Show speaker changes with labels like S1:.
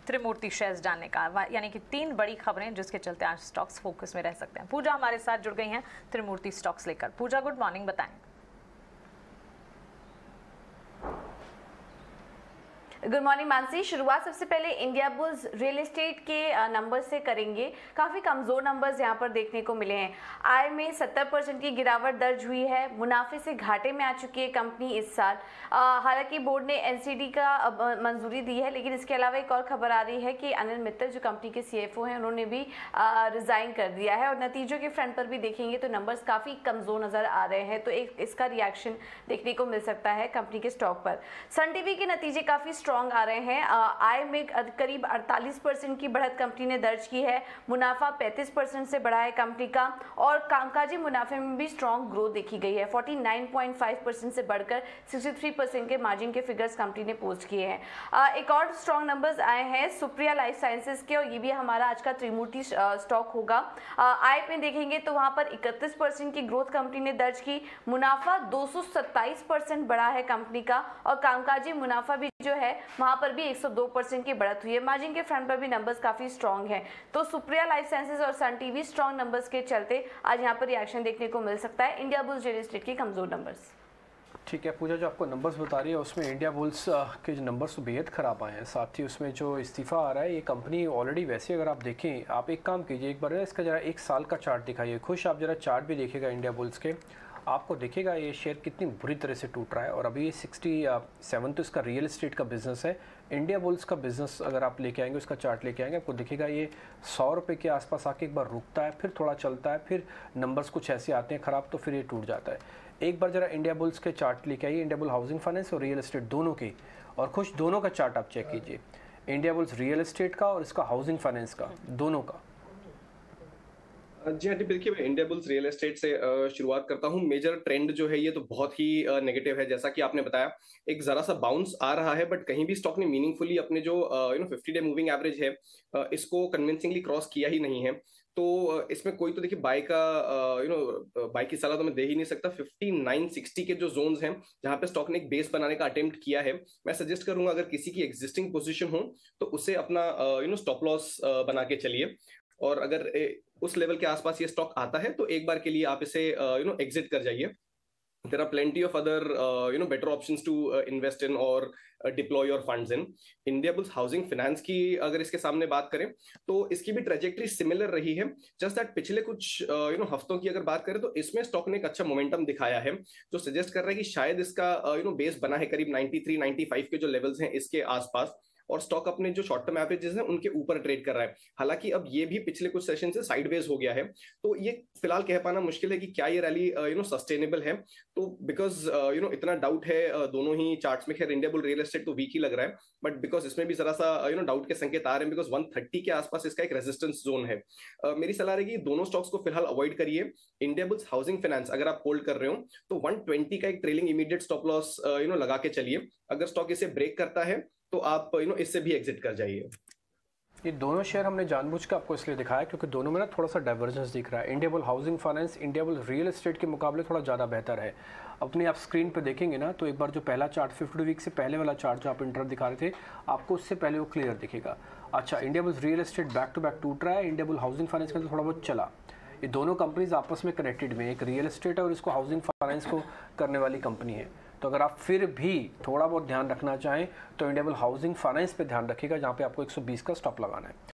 S1: त्रिमूर्ति shares जानने का, यानी कि 3 बड़ी खबरें जिसके चलते आज स्टॉक्स फोकस में रह सकते हैं। पूजा हमारे साथ जुड़ गई हैं त्रिमूर्ति स्टॉक्स लेकर। पूजा, गुड मॉर्निंग, बताएं।
S2: Good morning Mansi. शुरुआत सबसे पहले इंडिया बुल्स रियल एस्टेट के नंबर से करेंगे। काफ़ी कमज़ोर नंबर्स यहाँ पर देखने को मिले हैं। आय में 70% की गिरावट दर्ज हुई है। मुनाफे से घाटे में आ चुकी है कंपनी इस साल। हालांकि बोर्ड ने एनसीडी का मंजूरी दी है, लेकिन इसके अलावा एक और खबर आ रही है कि अनिल मित्तल जो कंपनी के सीएफओ हैं उन्होंने भी रिज़ाइन कर दिया है। और नतीजों के फ्रंट पर भी देखेंगे तो नंबर्स काफ़ी कमज़ोर नज़र आ रहे हैं, तो एक इसका रिएक्शन देखने को मिल सकता है कंपनी के स्टॉक पर। सन टीवी के नतीजे काफ़ी स्ट्रॉन्ग आ रहे हैं। आय में करीब 48% की बढ़त कंपनी ने दर्ज की है। मुनाफा 35% से बढ़ा है कंपनी का, और कामकाजी मुनाफे में भी स्ट्रॉन्ग ग्रोथ देखी गई है। 49.5% से बढ़कर 63% के मार्जिन के फिगर्स कंपनी ने पोस्ट किए हैं। एक और स्ट्रॉन्ग नंबर्स आए हैं सुप्रिया लाइफ साइंसेज के, और ये भी हमारा आज का त्रिमूर्ति स्टॉक होगा। आय में देखेंगे तो वहां पर 31% की ग्रोथ कंपनी ने दर्ज की। मुनाफा 227% बढ़ा है कंपनी का, और कामकाजी मुनाफा भी जो है वहां पर भी 102% की बढ़त हुई है। मार्जिन के फ्रंट पर भी नंबर्स काफी स्ट्रॉन्ग हैं। तो सुप्रिया लाइफ साइंसेज और सन टीवी स्ट्रॉन्ग नंबर्स के चलते आज यहाँ पर रिएक्शन देखने को मिल सकता है। इंडिया बुल्स रियल एस्टेट के कमजोर नंबर्स।
S3: ठीक है पूजा, जो आपको नंबर्स बता रही है उसमें इंडिया बुल्स के जो नंबर्स तो बेहद ख़राब आए हैं। साथ ही उसमें जो इस्तीफ़ा आ रहा है, ये कंपनी ऑलरेडी वैसे अगर आप देखें, आप एक काम कीजिए, एक बार इसका ज़रा 1 साल का चार्ट दिखाइए। खुश आप ज़रा चार्ट भी देखिएगा इंडिया बुल्स के, आपको दिखेगा ये शेयर कितनी बुरी तरह से टूट रहा है। और अभी 67 तो इसका रियल एस्टेट का बिज़नेस है। इंडिया बुल्स का बिज़नेस अगर आप लेके आएंगे, उसका चार्ट लेके आएंगे, आपको दिखेगा ये 100 रुपये के आसपास आके एक बार रुकता है, फिर थोड़ा चलता है, फिर नंबर्स कुछ ऐसे आते हैं ख़राब, तो फिर ये टूट जाता है। एक बार ज़रा इंडिया बुल्स के चार्ट लेके आइए, इंडिया बुल हाउसिंग फाइनेंस और रियल एस्टेट दोनों की, और खुश दोनों का चार्ट आप चेक कीजिए, इंडिया बुल्स रियल एस्टेट का और इसका हाउसिंग फाइनेंस का, दोनों का।
S4: जी हाँ, देखिए मैं इंडिया बुल्स रियल एस्टेट से शुरुआत करता हूँ। मेजर ट्रेंड जो है ये तो बहुत ही नेगेटिव है, जैसा कि आपने बताया। एक जरा सा बाउंस आ रहा है, बट कहीं भी स्टॉक ने मीनिंगफुली अपने जो 50 डे मूविंग एवरेज है इसको कन्विंसिंगली क्रॉस किया ही नहीं है। तो इसमें कोई तो देखिए बाय का बाय की सलाह तो मैं दे ही नहीं सकता। 5960 के जो जोन्स हैं जहां पे स्टॉक ने एक बेस बनाने का अटेम्प्ट किया है, मैं सजेस्ट करूंगा अगर किसी की एग्जिस्टिंग पोजीशन हो तो उसे अपना स्टॉप लॉस बना के चलिए। और अगर उस लेवल के आसपास ये स्टॉक आता है तो एक बार के लिए आप इसे एग्जिट कर जाइए। There are plenty of other better options to invest in or deploy your funds in. India Bulls Housing Finance की अगर इसके सामने बात करें तो इसकी भी ट्रेजेक्टरी सिमिलर रही है। जस्ट दैट पिछले कुछ हफ्तों की अगर बात करें तो इसमें स्टॉक ने एक अच्छा मोमेंटम दिखाया है, जो सजेस्ट कर रहा है कि शायद इसका बेस बना है करीब 93-95 के जो लेवल्स हैं इसके आसपास, और स्टॉक अपने जो शॉर्ट टर्म एवरेजेस हैं उनके ऊपर ट्रेड कर रहा है। हालांकि अब ये भी पिछले कुछ सेशन से साइडवेज हो गया है, तो ये फिलहाल कह पाना मुश्किल है कि क्या ये रैली सस्टेनेबल है। तो बिकॉज इतना डाउट है दोनों ही चार्ट्स में। खैर इंडिया बुल रियल एस्टेट तो वीक ही लग रहा है, बट बिकॉज इसमें भी जरा सा डाउट के संकेत आ रहे हैं, बिकॉज 130 के आसपास इसका एक रेजिस्टेंस जोन है। मेरी सलाह रहेगी दोनों स्टॉक्स को फिलहाल अवॉइड करिए। इंडिया बुल्स हाउसिंग फाइनेंस अगर आप होल्ड कर रहे हो तो 120 का एक ट्रेलिंग इमीडिएट स्टॉप लॉस लगा के चलिए। अगर स्टॉक इसे ब्रेक करता है तो आप इससे भी एग्जिट कर जाइए।
S3: ये दोनों शेयर हमने जानबूझ के आपको इसलिए दिखाया क्योंकि दोनों में ना थोड़ा सा डाइवर्जेंस दिख रहा है। India bull housing finance India Bull real estate के मुकाबले थोड़ा ज़्यादा बेहतर है। अपनी आप स्क्रीन पे देखेंगे ना तो एक बार जो पहला चार्ट 50 वीक से पहले वाला चार्ट जो आप इंटर दिखा रहे थे, आपको उससे पहले वो क्लियर दिखेगा। अच्छा, India Bull real estate back to back टूट रहा है, इंडिया बुल हाउसिंग फाइनेंस में तो थोड़ा बहुत चला। ये दोनों कंपनीज आपस में कनेक्टेड में, एक रियल एस्टेट है और इसको हाउसिंग फाइनेंस को करने वाली कंपनी है। तो अगर आप फिर भी थोड़ा बहुत ध्यान रखना चाहें तो इंडिया बुल हाउसिंग फाइनेंस पे ध्यान रखिएगा, जहाँ पे आपको 120 का स्टॉप लगाना है।